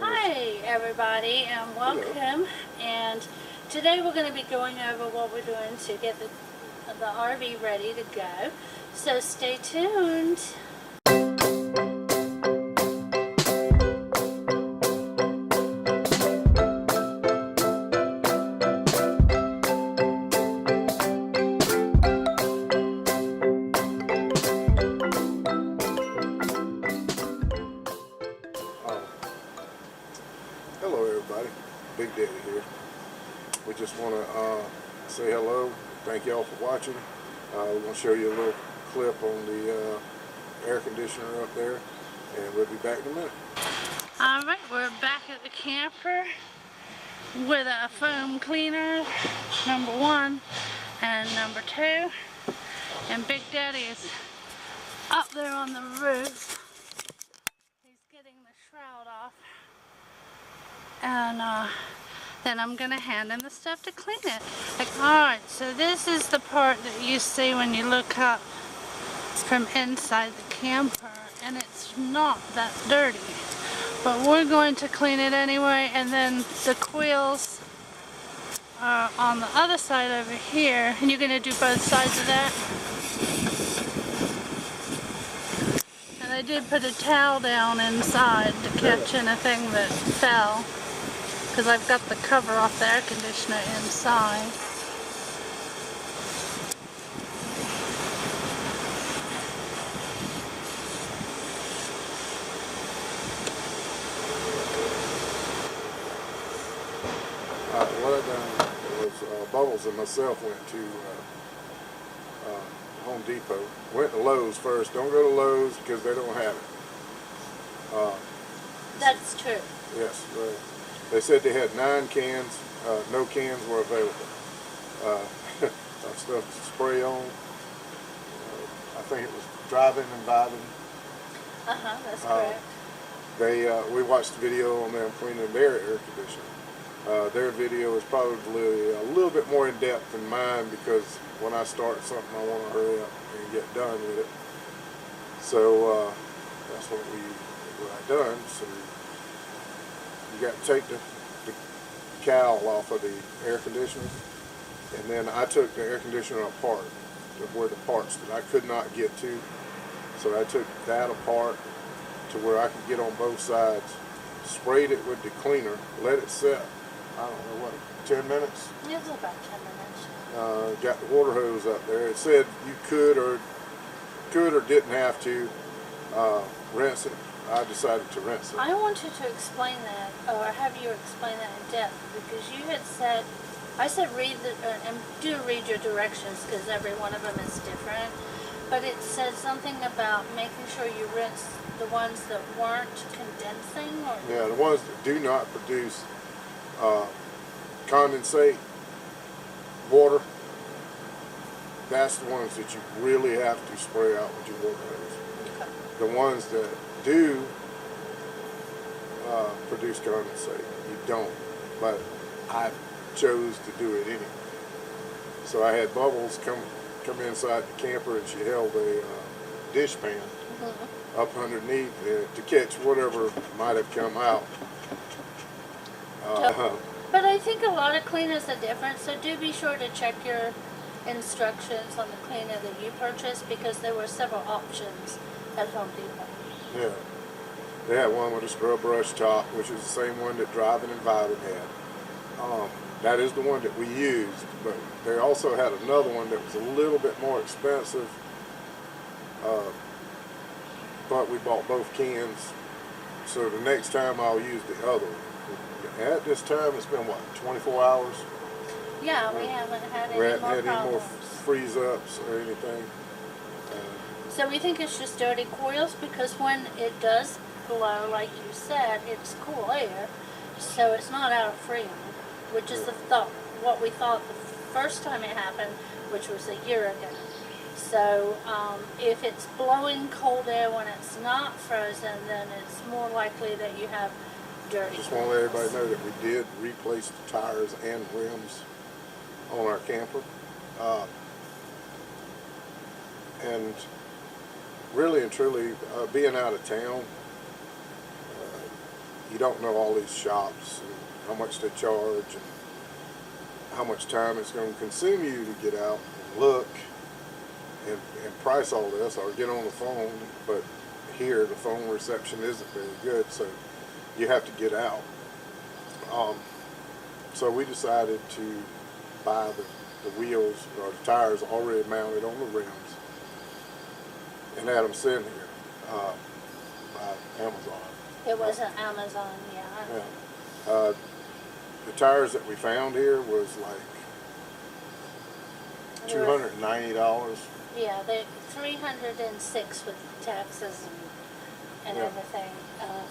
Hi everybody and welcome. Hello. And today we're going to be going over what we're doing to get the RV ready to go. So stay tuned. Hello everybody, Big Daddy here. We just want to say hello, thank y'all for watching. We're going to show you a little clip on the air conditioner up there, and we'll be back in a minute. Alright, we're back at the camper with a foam cleaner, number 1 and number 2. And Big Daddy is up there on the roof. He's getting the shroud off. And then I'm going to hand him the stuff to clean it. Alright, so this is the part that you see when you look up from inside the camper, and it's not that dirty. But we're going to clean it anyway, and then the coils are on the other side over here, and you're going to do both sides of that. And I did put a towel down inside to catch anything that fell, because I've got the cover off the air conditioner inside. What I done was Bubbles and myself went to Home Depot. Went to Lowe's first. Don't go to Lowe's because they don't have it. That's true. Yes, they said they had 9 cans. No cans were available. Stuff to spray on. I think it was driving and vibing. That's correct. We watched the video on them cleaning their air conditioner. Their video is probably a little bit more in depth than mine, because when I start something I want to hurry up and get done with it. So that's what I done. So you got to take the cowl off of the air conditioner, and then I took the air conditioner apart to where the parts that I could not get to. So I took that apart to where I could get on both sides, sprayed it with the cleaner, let it set, I don't know what, 10 minutes? It was about 10 minutes. Got the water hose up there. It said you could or didn't have to rinse it. I decided to rinse it. I want you to explain that, or have you explain that in depth, because you had said, I said read and do read your directions, because every one of them is different, but it said something about making sure you rinse the ones that weren't condensing, or... Yeah, the ones that do not produce condensate water, that's the ones that you really have to spray out with your water hose. Okay. The ones that do produce condensate, you don't. But I chose to do it anyway. So I had Bubbles come inside the camper, and she held a dish pan up underneath to catch whatever might have come out. But I think a lot of cleaners are different, so do be sure to check your instructions on the cleaner that you purchased, because there were several options at Home Depot. Yeah. They had one with a scrub brush top, which is the same one that Driving and Vibing had. That is the one that we used, but they also had another one that was a little bit more expensive, but we bought both cans, so the next time I'll use the other one. At this time, it's been, what, 24 hours? Yeah, we haven't had We any haven't more had any more problems. freeze-ups or anything. So we think it's just dirty coils, because when it does blow, like you said, it's cool air, so it's not out of Freon, which is what we thought the first time it happened, which was a year ago. So if it's blowing cold air when it's not frozen, then it's more likely that you have dirty Just want to let everybody know that we did replace the tires and rims on our camper. And really and truly, being out of town, you don't know all these shops and how much they charge and how much time it's going to consume you to get out and look and price all this or get on the phone. But here the phone reception isn't very good, so you have to get out. So we decided to buy the wheels or the tires already mounted on the rims and had them sent here by Amazon. It wasn't Amazon, yeah. Yeah. The tires that we found here was like $290. Yeah, they're $306 with taxes and Yeah. everything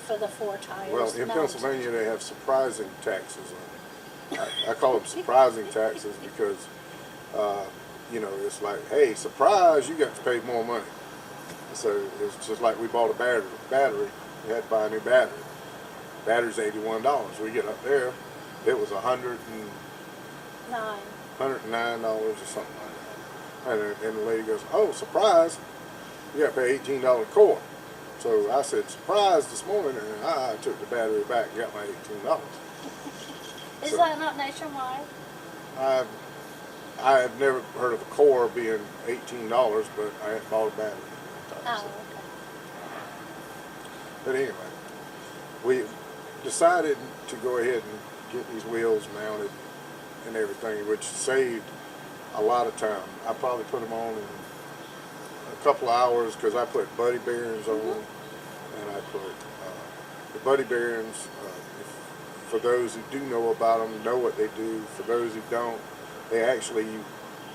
for the 4 tires. Well, in mounted. Pennsylvania they have surprising taxes on it. I call them surprising taxes because, you know, it's like, hey, surprise, you got to pay more money. So it's just like we bought a battery. We had to buy a new battery. Battery's $81. We get up there, it was $109 or something like that. And the lady goes, oh, surprise, you got to pay $18 core. So I said, surprise this morning, and I took the battery back and got my $18. Is So that not nationwide? I have never heard of a core being $18, but I had bought a battery. Oh, okay. But anyway, we decided to go ahead and get these wheels mounted and everything, which saved a lot of time. I probably put them on in a couple of hours because I put buddy bearings on them, and I put the buddy bearings. For those who do know about them, know what they do. For those who don't, they actually, you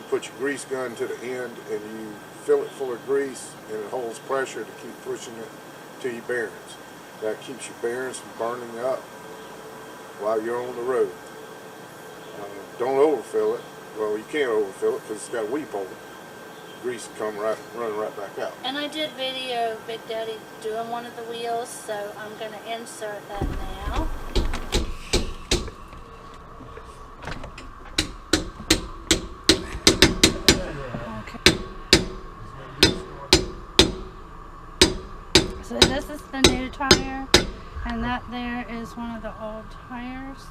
put your grease gun to the end and you fill it full of grease, and it holds pressure to keep pushing it to your bearings. That keeps your bearings from burning up while you're on the road. Don't overfill it. Well, you can't overfill it because it's got a weep hole. Grease will come running right back out. And I did video Big Daddy doing one of the wheels, so I'm going to insert that now. So this is the new tire, and that there is one of the old tires.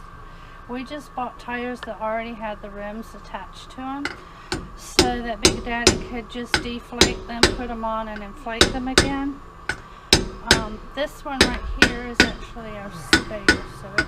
We just bought tires that already had the rims attached to them, so that Big Daddy could just deflate them, put them on, and inflate them again. This one right here is actually our spare, so it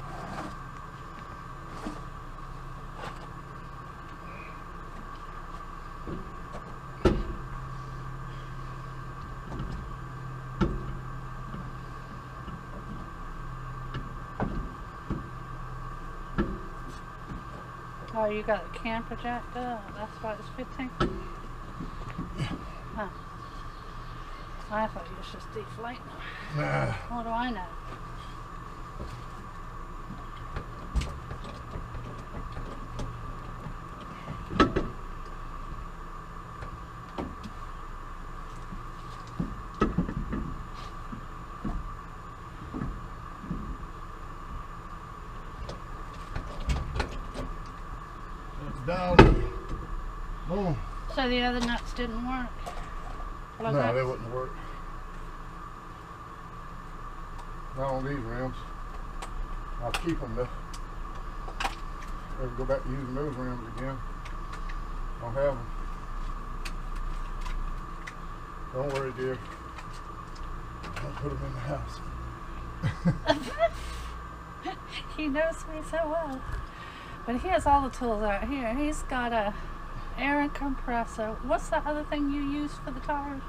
Oh, you got the camper jacked up. That's why it's 15. Huh. I thought you was just deflating them. Nah. What do I know? Down. Boom. So the other nuts didn't work? Was No, that- they wouldn't work. Not on these rims. I'll keep them though. Ever go back to using those rims again? I'll have them. Don't worry, dear. I'll put them in the house. He knows me so well. But he has all the tools out here. He's got a air compressor. What's the other thing you use for the tires?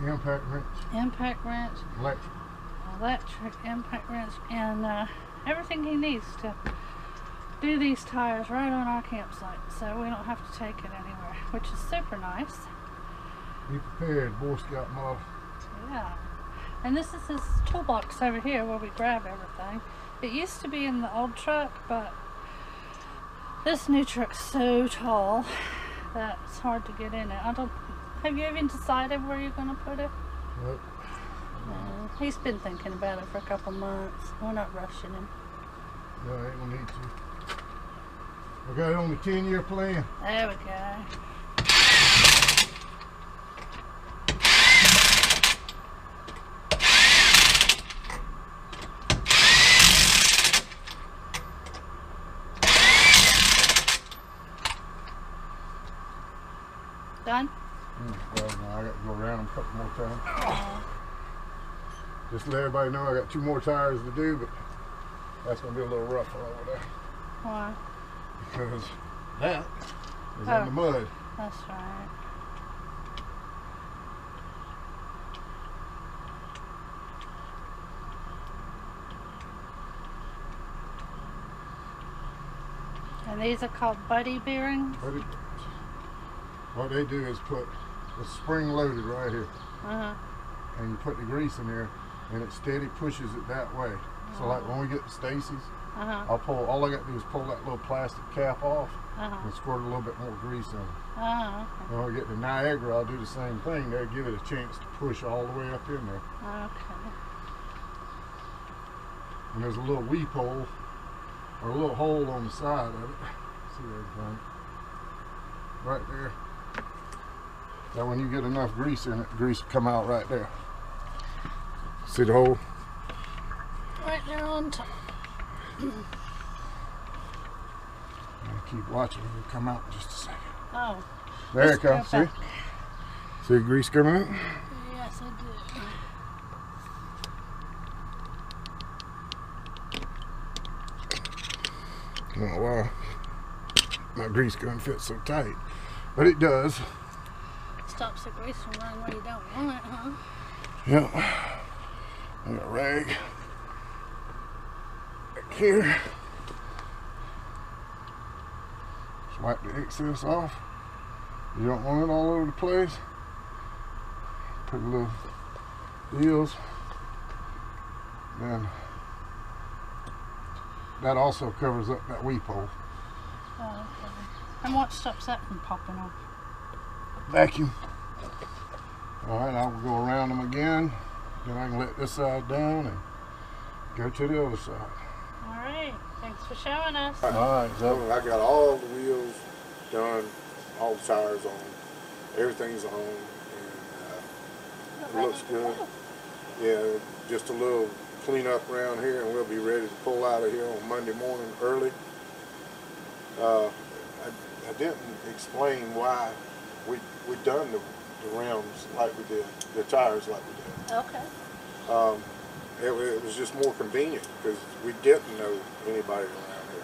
Impact wrench. Impact wrench, Electric. impact wrench, and everything he needs to do these tires right on our campsite, so we don't have to take it anywhere, which is super nice. Be prepared, Boy Scout model. Yeah. And this is his toolbox over here where we grab everything. It used to be in the old truck, but this new truck's so tall that it's hard to get in it. Have you even decided where you're going to put it? Nope. No. He's been thinking about it for a couple months. We're not rushing him. No, I ain't gonna need to. I got it on the 10-year plan. There we go. done? Well, no, I got to go around them a couple more times. Oh. Just to let everybody know I got 2 more tires to do, but that's going to be a little rougher over there Why? because that is Oh. in the mud. That's right. And these are called buddy bearings? But what they do is put the spring loaded right here, Uh-huh. and you put the grease in there, and it steady pushes it that way. So like when we get to Stacy's, Uh-huh. all I got to do is pull that little plastic cap off Uh-huh. and squirt a little bit more grease in it. Oh, When we get to Niagara, I'll do the same thing. They'll give it a chance to push all the way up in there. okay. And there's a little weep hole, or a little hole on the side of it. See everything? Right there. Now when you get enough grease in it, the grease will come out right there. See the hole? Right there on top. And keep watching. It'll come out in just a second. Oh, There let's it comes. go See? back. See the grease coming out? Yes, I do. Oh wow. My grease gun fits so tight. But it does. Stops the grease from running where you don't want it, huh? Yep. I got a rag back here. Just wipe the excess off. You don't want it all over the place. Put a little deals. Then that also covers up that weep hole. Oh, okay. And what stops that from popping off? Vacuum. Alright, I will go around them again. Then I can let this side down and go to the other side. All right. Thanks for showing us. Alright, So I got all the wheels done, all the tires on, everything's on, and it looks good. Yeah, just a little cleanup around here, and we'll be ready to pull out of here on Monday morning early. I didn't explain why we done the rims like we did, the tires like we did. Okay. It was just more convenient because we didn't know anybody around here.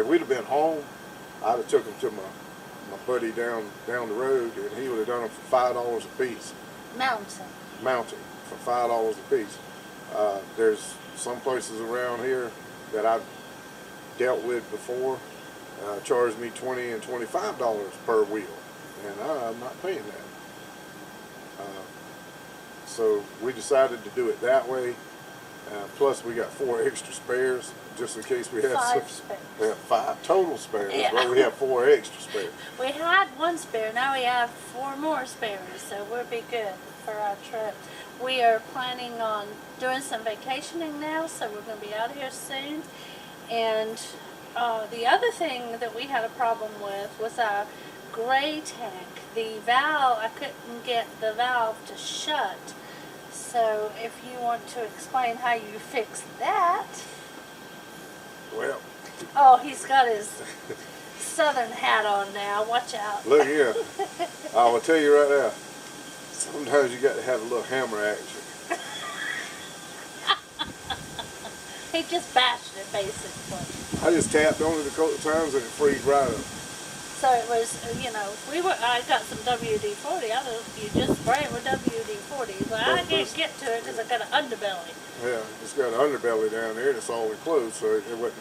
If we'd have been home, I'd have took them to my buddy down the road, and he would have done them for $5 a piece. Mounting for $5 a piece. There's some places around here that I've dealt with before, charged me $20 and $25 per wheel, and I'm not paying that. So we decided to do it that way. Plus, we got 4 extra spares just in case we had 5 spares. We have 5 total spares, Yeah. but we have 4 extra spares. We had 1 spare. Now we have 4 more spares, so we'll be good for our trip. We are planning on doing some vacationing now, so we're going to be out here soon. And the other thing that we had a problem with was our gray tank. The valve, I couldn't get the valve to shut. So if you want to explain how you fix that. Well, Oh, he's got his southern hat on now. Watch out. look here. I will tell you right now. Sometimes you got to have a little hammer action. He just bashed it, basically. I just tapped on it a couple of times and it freed right up. So it was, I got some WD-40. You just spray it with WD-40. But I can't get to it because I got an underbelly. Yeah, it's got an underbelly down there and it's all enclosed, so it wouldn't.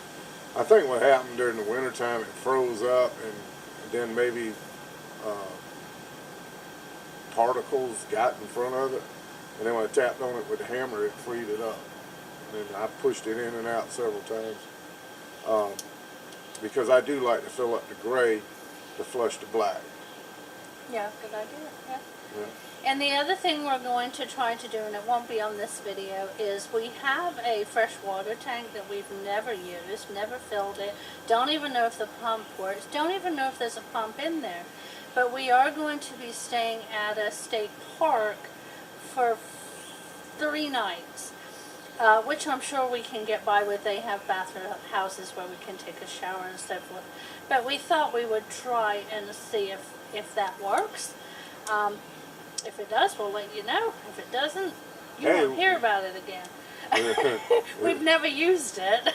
I think what happened during the wintertime, it froze up and then maybe particles got in front of it. And then when I tapped on it with the hammer, it freed it up. And I pushed it in and out several times. Because I do like to fill up the gray to flush the black. Yeah, good idea. Yeah. Yeah. And the other thing we're going to try to do, and it won't be on this video, is we have a freshwater tank that we've never used, never filled it, don't even know if the pump works, don't even know if there's a pump in there. But we are going to be staying at a state park for 3 nights, which I'm sure we can get by with. They have bathroom houses where we can take a shower and so forth. But we thought we would try and see if that works. If it does, we'll let you know. If it doesn't, you Hey, won't hear about it again. We've never used it.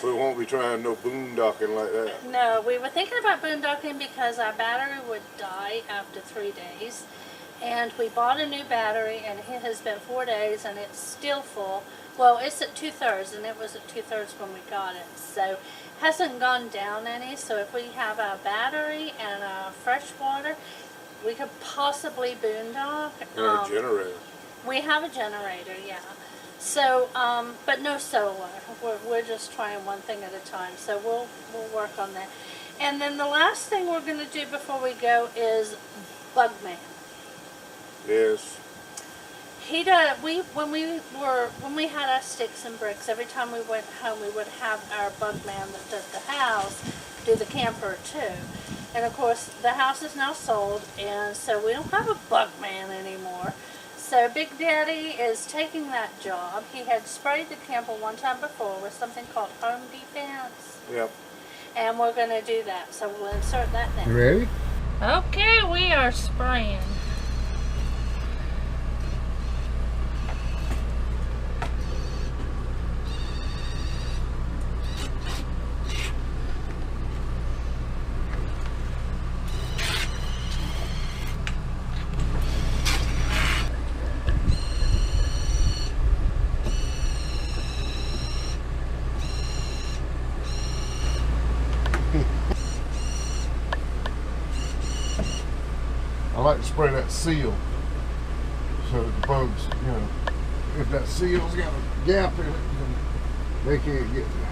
We won't be trying no boondocking like that. No, we were thinking about boondocking because our battery would die after 3 days. And we bought a new battery, and it has been 4 days, and it's still full. Well, it's at 2/3, and it was at 2/3 when we got it. So, hasn't gone down any. So, if we have our battery and fresh water, we could possibly boondock. And our generator. We have a generator, yeah. So, but no solar. We're just trying one thing at a time. So we'll work on that. And then the last thing we're going to do before we go is Bugman. Yes. He does. When we had our sticks and bricks, every time we went home, we would have our Bugman that does the house do the camper too. And of course, the house is now sold, and so we don't have a Bugman anymore. So Big Daddy is taking that job. He had sprayed the camper one time before with something called Home Defense. Yep. And we're going to do that. So we'll insert that now. You ready? Okay, we are spraying. I like to spray that seal so that the bugs, you know, if that seal's got a gap in it, then they can't get there.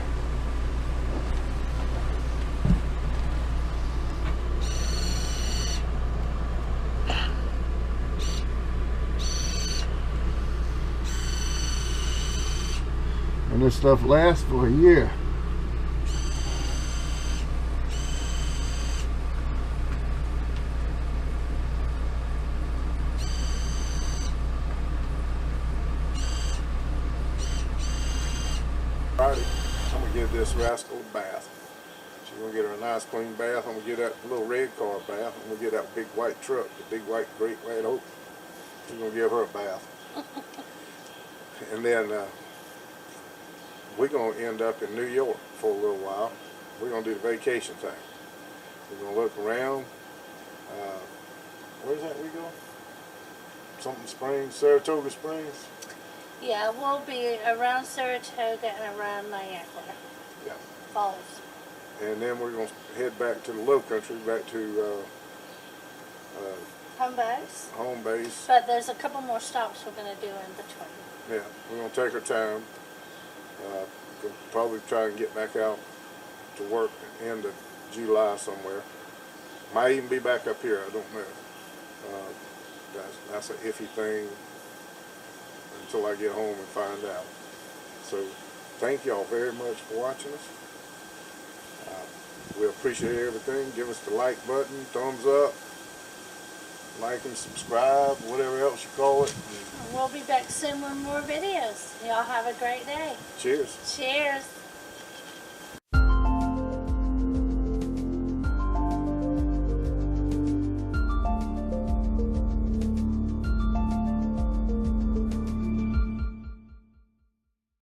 And this stuff lasts for a year. Friday, I'm gonna give this rascal a bath. She's gonna get her a nice clean bath. I'm gonna get that little red car a bath. I'm gonna get that big white truck, the big white Great White Oak. She's gonna give her a bath. And then we're gonna end up in New York for a little while. We're gonna do the vacation thing. We're gonna look around. Where's that we go? Something Springs, Saratoga Springs. Yeah, we'll be around Saratoga and around Niagara Yeah. Falls. And then we're going to head back to the low country, back to Home base. home base. But there's a couple more stops we're going to do in between. Yeah, we're going to take our time. We'll probably try and get back out to work at the end of July somewhere. Might even be back up here, I don't know. That's an iffy thing until I get home and find out. So thank y'all very much for watching us. We appreciate everything. Give us the like button, thumbs up, like and subscribe, whatever else you call it. We'll be back soon with more videos. Y'all have a great day. Cheers. Cheers.